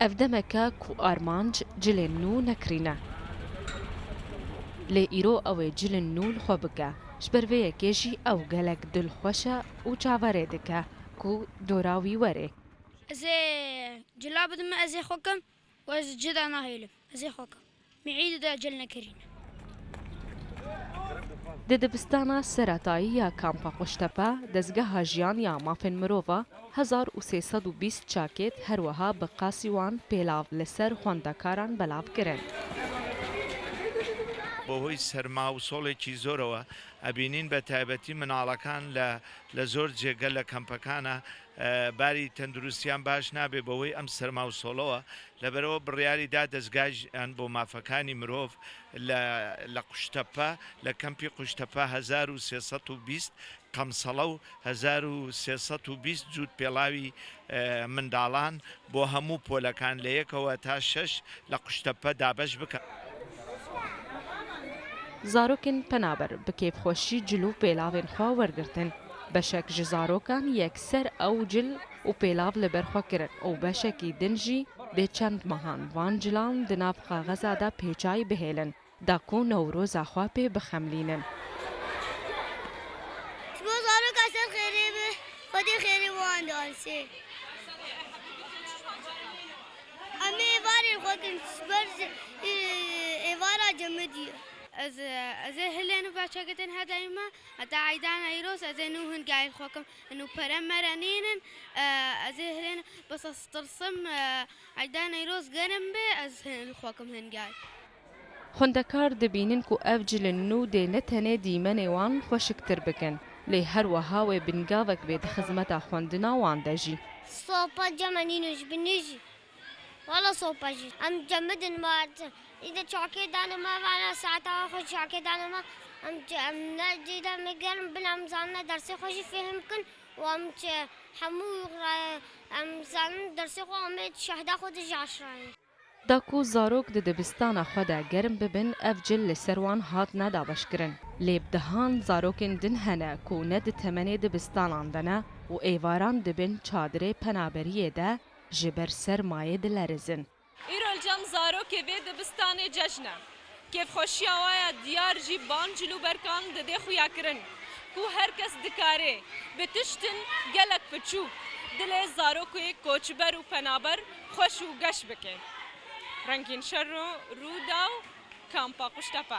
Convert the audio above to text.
ئەفدەمەکە کو ئارمانج جلێن نو نەکرینە لێ ئیرۆ ئەوێ جلن نو خۆ بکە ji ber vê yekê jî ew gelek dilxweş e û çaverê dike ku dora wî were. Ez ê cila bidim ez ê xwe kim û ez cida nahêlim. Ez ê xwe kim. Mîîdî de cil nekirîne. Di dibistana seretayî ya Kampa Quştepe, dezgeha jiyan ya mafên mirova 1320 çakêt her wiha bi qasî wan pêlav li ser xwendekaran belav kirin. بەهۆی سەرما و سۆڵێکی زۆرەوە ئەبینین بە تایبەتی مناڵەکان لە زۆر جێگە لە کەمپەکانە باری تەندروستیان باش نابێ بەهۆی ئەم سەرما و سۆڵەوە لەبەرەوە بڕیاریدا دەستگایان بۆ مافەکانی مرۆڤ لە قوشتەپە لە کەمپی قوشتەپە 1320 قەمسەڵە و 1320 جووت پێڵاوی منداڵان بۆ هەموو پۆلەکان لە 1ەوە تا 6 لە قوشتەپە دابەش بکە. Zarokên penaber bi kêfxweşî cil û pêlavên xwe wergirtin. Beşek ji zarokan yekser ew cil û pêlav li ber xwe kirin û beşekî din jî dê çend mehan van cilan di nav xaxeza de pêçayî bihêlin da ku newroza xwe pê bixemlînin. Ji bo zaroka ser xêrê bi Xwedê xêrê wan danî. Em ê êvarên xwe kin ji ber êvara cemê diye. Ez ê hilên û beçeketin hedeyme heta eydana îros ez ê nû hingayê xwe kim nû pere mere nînin ez ê hilên besa stirsim eydana îros gerim bê ez xwe kim hingayê. Xwendekar dibînin ku ev cilên nû dê ne tenê dîmenê wan xweşiktir bikin. Lê her wiha wê bingavek bê di xizmeta xwendina wan de jî. Sopa cemenîn ji binî jî. Valla sopa jî. Em cemidin martin. İde çakê danima vana saeta xwe çakê danima em ne cîde me gerim bin em zanine dersê xwe jî fêhm bikin û em hemû em zanin dersê xwe em ê şehda xwe de jî aşirayîn. Da ku zarok di dibistana xwe de germ bibin ev cil li ser wan hat nedaweşkirin. Lê dihan zarokên din hene ku ne di temenê dibistanan de ne û êvaran dibin çadirê penaberiyê de ji ber sermayê dilerizin. Îro cem zarokê vê dibistanê cejne. Kêfxweşiya we ya diyar jî ban cil û berkan di dê xuya kirin ku her kes dikare bi tiştin gelek biçûk dilê zarokê koçber û penaber xweş û geş bike. Rengîn şer û Rûda û Kampa Quştepe.